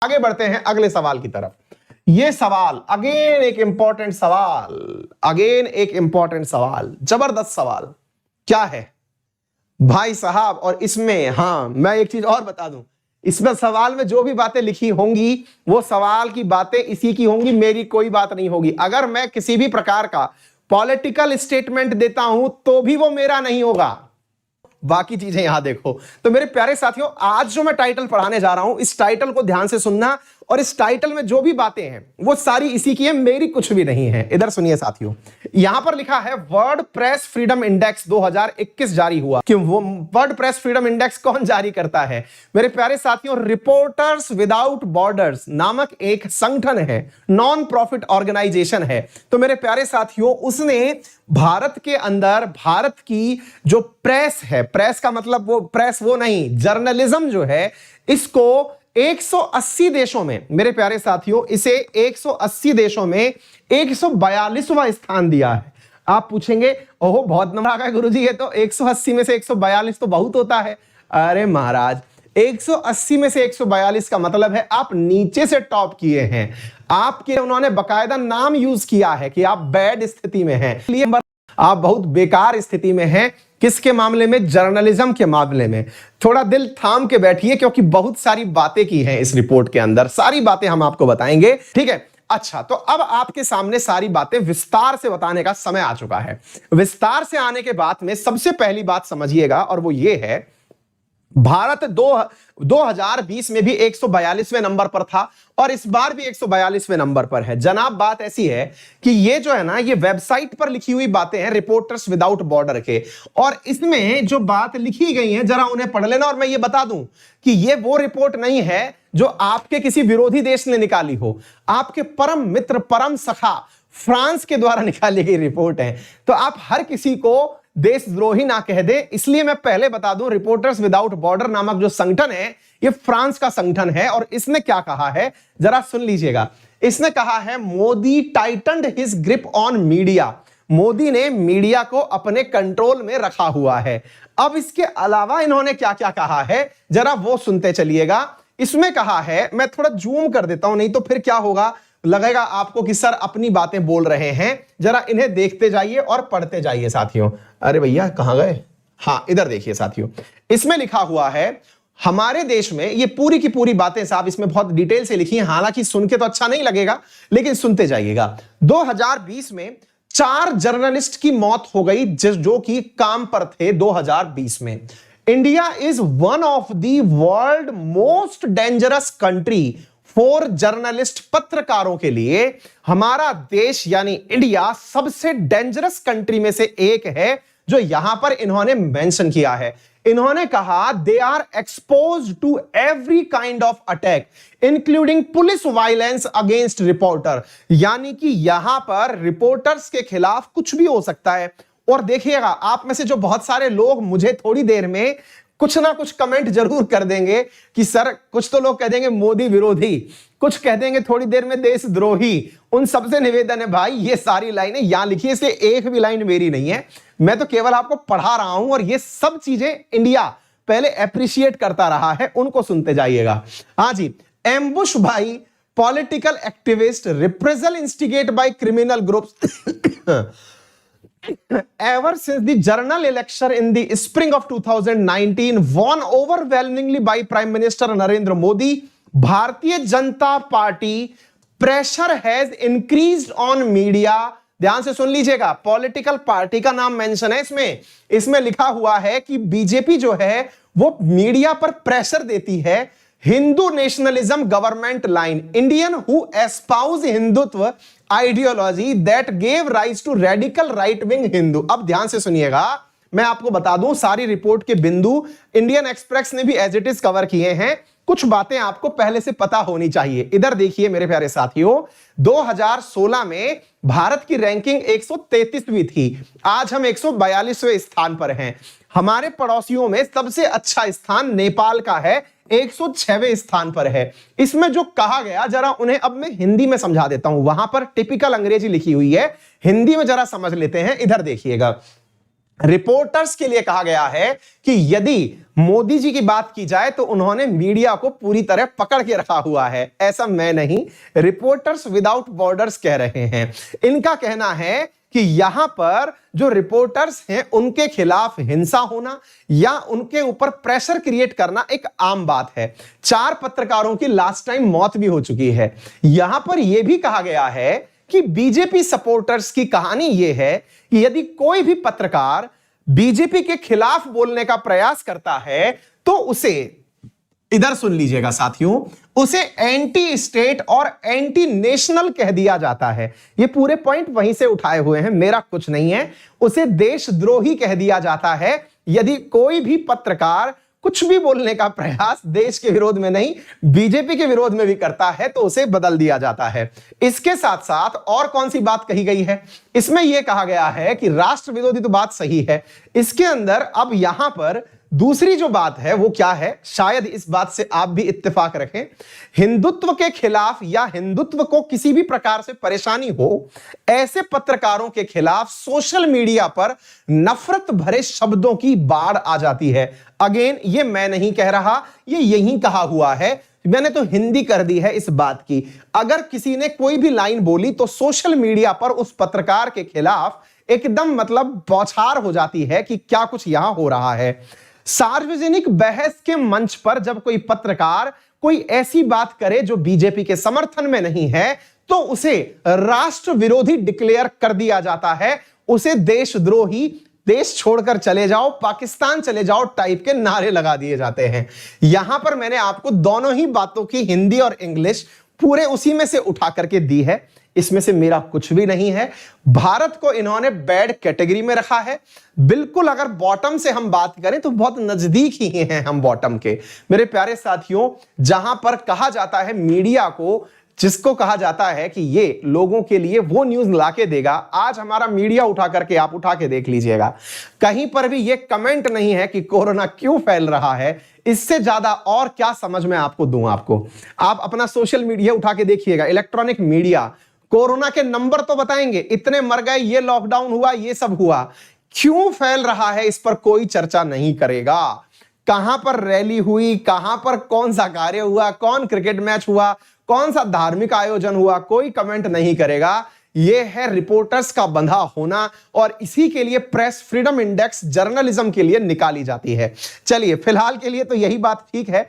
आगे बढ़ते हैं अगले सवाल की तरफ। ये सवाल अगेन एक इंपॉर्टेंट सवाल, जबरदस्त सवाल। क्या है भाई साहब, और इसमें हाँ मैं एक चीज और बता दूं, इसमें सवाल में जो भी बातें लिखी होंगी वो सवाल की बातें इसी की होंगी, मेरी कोई बात नहीं होगी। अगर मैं किसी भी प्रकार का पॉलिटिकल स्टेटमेंट देता हूं तो भी वो मेरा नहीं होगा। बाकी चीजें यहां देखो। तो मेरे प्यारे साथियों, आज जो मैं टाइटल पढ़ाने जा रहा हूं, इस टाइटल को ध्यान से सुनना, और इस टाइटल में जो भी बातें हैं वो सारी इसी की है, मेरी कुछ भी नहीं है। इधर सुनिए साथियों, यहां पर लिखा है वर्ड प्रेस फ्रीडम इंडेक्स 2021 जारी हुआ। कि वो वर्ड प्रेस फ्रीडम इंडेक्स कौन जारी करता है? मेरे प्यारे साथियों, रिपोर्टर्स विदाउट बॉर्डर्स नामक एक संगठन है, नॉन प्रॉफिट ऑर्गेनाइजेशन है। तो मेरे प्यारे साथियों, उसने भारत के अंदर भारत की जो प्रेस है, प्रेस का मतलब वो प्रेस वो नहीं, जर्नलिज्म जो है, इसको 180 देशों में, मेरे प्यारे साथियों, इसे 180 देशों में 142वां स्थान दिया है। आप पूछेंगे ओहो बहुत नंबर आ गए गुरुजी, ये तो 180 में से 142 तो बहुत होता है। अरे महाराज, 180 में से 142 का मतलब है आप नीचे से टॉप किए हैं। आपके उन्होंने बकायदा नाम यूज किया है कि आप बैड स्थिति में हैं, इसलिए आप बहुत बेकार स्थिति में हैं। किसके मामले में? जर्नलिज्म के मामले में। थोड़ा दिल थाम के बैठिए, क्योंकि बहुत सारी बातें की हैं इस रिपोर्ट के अंदर, सारी बातें हम आपको बताएंगे, ठीक है? अच्छा, तो अब आपके सामने सारी बातें विस्तार से बताने का समय आ चुका है। विस्तार से आने के बाद में सबसे पहली बात समझिएगा, और वो ये है, भारत 2020 में भी 142वें नंबर पर था और इस बार भी 142वें नंबर पर है। जनाब, बात ऐसी है कि ये जो है ना, ये वेबसाइट पर लिखी हुई बातें हैं रिपोर्टर्स विदाउट बॉर्डर के, और इसमें जो बात लिखी गई है जरा उन्हें पढ़ लेना। और मैं ये बता दूं कि ये वो रिपोर्ट नहीं है जो आपके किसी विरोधी देश ने निकाली हो, आपके परम मित्र, परम सखा फ्रांस के द्वारा निकाली गई रिपोर्ट है। तो आप हर किसी को देशद्रोही ना कह दे, इसलिए मैं पहले बता दूं, रिपोर्टर्स विदाउट बॉर्डर नामक जो संगठन है, ये फ्रांस का संगठन है। और इसने क्या कहा है जरा सुन लीजिएगा। इसने कहा है, Modi tightened his grip on media. Modi ने मीडिया को अपने कंट्रोल में रखा हुआ है। अब इसके अलावा इन्होंने क्या क्या कहा है जरा वो सुनते चलिएगा। इसमें कहा है, मैं थोड़ा जूम कर देता हूं, नहीं तो फिर क्या होगा, लगेगा आपको कि सर अपनी बातें बोल रहे हैं। जरा इन्हें देखते जाइए और पढ़ते जाइए साथियों। अरे भैया कहां गए? हाँ, इधर देखिए साथियों, इसमें लिखा हुआ है, हमारे देश में, ये पूरी की पूरी बातें साहब इसमें बहुत डिटेल से लिखी हैं, हालांकि सुन के तो अच्छा नहीं लगेगा, लेकिन सुनते जाइएगा। 2020 में 4 जर्नलिस्ट की मौत हो गई जो कि काम पर थे 2020 में। India is one of the world most dangerous country for journalist. पत्रकारों के लिए हमारा देश यानी इंडिया सबसे डेंजरस कंट्री में से एक है, जो यहां पर इन्होंने मेंशन किया है। इन्होंने कहा, they are exposed to every kind of attack including police violence against reporter. यानी कि यहां पर रिपोर्टर्स के खिलाफ कुछ भी हो सकता है। और देखिएगा, आप में से जो बहुत सारे लोग मुझे थोड़ी देर में कुछ ना कुछ कमेंट जरूर कर देंगे कि सर, कुछ तो लोग कह देंगे मोदी विरोधी, कुछ कह देंगे थोड़ी देर में देशद्रोही। उन सबसे निवेदन है भाई, ये सारी लाइनें यहां लिखी है, इसलिए एक भी लाइन मेरी नहीं है, मैं तो केवल आपको पढ़ा रहा हूं। और ये सब चीजें इंडिया पहले एप्रिशिएट करता रहा है, उनको सुनते जाइएगा। हाँ जी, ambush by political activist, reprisal instigate by criminal groups ever since the general election in the spring of 2019 won overwhelmingly by Prime Minister Narendra Modi, Bharatiya Janata party pressure has increased on media. ध्यान से सुन लीजिएगा, political party का नाम mention है इसमें लिखा हुआ है कि बीजेपी जो है वो मीडिया पर प्रेशर देती है। Hindu nationalism government line, Indian who espouse Hindutva ideology that gave rise to radical right wing Hindu. अब ध्यान से सुनिएगा, मैं आपको बता दूं, सारी रिपोर्ट के बिंदु इंडियन एक्सप्रेस ने भी एज इट इज कवर किए हैं। कुछ बातें आपको पहले से पता होनी चाहिए। इधर देखिए मेरे प्यारे साथियों, 2016 में भारत की रैंकिंग 133वीं थी, आज हम 142वें स्थान पर हैं। हमारे पड़ोसियों में सबसे अच्छा स्थान नेपाल का है, 106वें स्थान पर है। इसमें जो कहा गया, जरा उन्हें अब मैं हिंदी में समझा देता हूं, वहां पर टिपिकल अंग्रेजी लिखी हुई है, हिंदी में जरा समझ लेते हैं। इधर देखिएगा, रिपोर्टर्स के लिए कहा गया है कि यदि मोदी जी की बात की जाए तो उन्होंने मीडिया को पूरी तरह पकड़ के रखा हुआ है। ऐसा मैं नहीं, रिपोर्टर्स विदाउट बॉर्डर्स कह रहे हैं। इनका कहना है कि यहां पर जो रिपोर्टर्स हैं उनके खिलाफ हिंसा होना या उनके ऊपर प्रेशर क्रिएट करना एक आम बात है। 4 पत्रकारों की लास्ट टाइम मौत भी हो चुकी है। यहां पर यह भी कहा गया है कि बीजेपी सपोर्टर्स की कहानी यह है कि यदि कोई भी पत्रकार बीजेपी के खिलाफ बोलने का प्रयास करता है तो उसे, इधर सुन लीजिएगा साथियों, उसे एंटी स्टेट और एंटी नेशनल कह दिया जाता है। ये पूरे पॉइंट वहीं से उठाए हुए हैं, मेरा कुछ नहीं है। उसे देशद्रोही कह दिया जाता है यदि कोई भी पत्रकार कुछ भी बोलने का प्रयास देश के विरोध में नहीं, बीजेपी के विरोध में भी करता है तो उसे बदल दिया जाता है। इसके साथ साथ और कौन सी बात कही गई है? इसमें यह कहा गया है कि राष्ट्र विरोधी तो बात सही है, इसके अंदर अब यहां पर दूसरी जो बात है वो क्या है, शायद इस बात से आप भी इत्तेफाक रखें, हिंदुत्व के खिलाफ या हिंदुत्व को किसी भी प्रकार से परेशानी हो, ऐसे पत्रकारों के खिलाफ सोशल मीडिया पर नफरत भरे शब्दों की बाढ़ आ जाती है। अगेन, ये मैं नहीं कह रहा, ये यहीं कहा हुआ है, मैंने तो हिंदी कर दी है इस बात की। अगर किसी ने कोई भी लाइन बोली तो सोशल मीडिया पर उस पत्रकार के खिलाफ एकदम मतलब बौछार हो जाती है कि क्या कुछ यहां हो रहा है। सार्वजनिक बहस के मंच पर जब कोई पत्रकार कोई ऐसी बात करे जो बीजेपी के समर्थन में नहीं है तो उसे राष्ट्र विरोधी डिक्लेयर कर दिया जाता है, उसे देशद्रोही, देश छोड़कर चले जाओ, पाकिस्तान चले जाओ टाइप के नारे लगा दिए जाते हैं। यहां पर मैंने आपको दोनों ही बातों की हिंदी और इंग्लिश पूरे उसी में से उठा करके दी है, इसमें से मेरा कुछ भी नहीं है। भारत को इन्होंने बैड कैटेगरी में रखा है। बिल्कुल अगर बॉटम से हम बात करें तो बहुत नजदीक ही हैं हम बॉटम के। मेरे प्यारे साथियों, जहां पर कहा जाता है मीडिया को, जिसको कहा जाता है कि ये लोगों के लिए वो न्यूज लाके देगा, आज हमारा मीडिया उठा करके आप उठा के देख लीजिएगा, कहीं पर भी ये कमेंट नहीं है कि कोरोना क्यों फैल रहा है। इससे ज्यादा और क्या समझ में आपको दूं? आपको, आप अपना सोशल मीडिया उठा के देखिएगा, इलेक्ट्रॉनिक मीडिया, कोरोना के नंबर तो बताएंगे, इतने मर गए, ये लॉकडाउन हुआ, ये सब हुआ, क्यों फैल रहा है इस पर कोई चर्चा नहीं करेगा। कहां पर रैली हुई, कहां पर कौन सा कार्य हुआ, कौन क्रिकेट मैच हुआ, कौन सा धार्मिक आयोजन हुआ, कोई कमेंट नहीं करेगा। यह है रिपोर्टर्स का बंधा होना, और इसी के लिए प्रेस फ्रीडम इंडेक्स जर्नलिज्म के लिए निकाली जाती है। चलिए, फिलहाल के लिए तो यही बात ठीक है।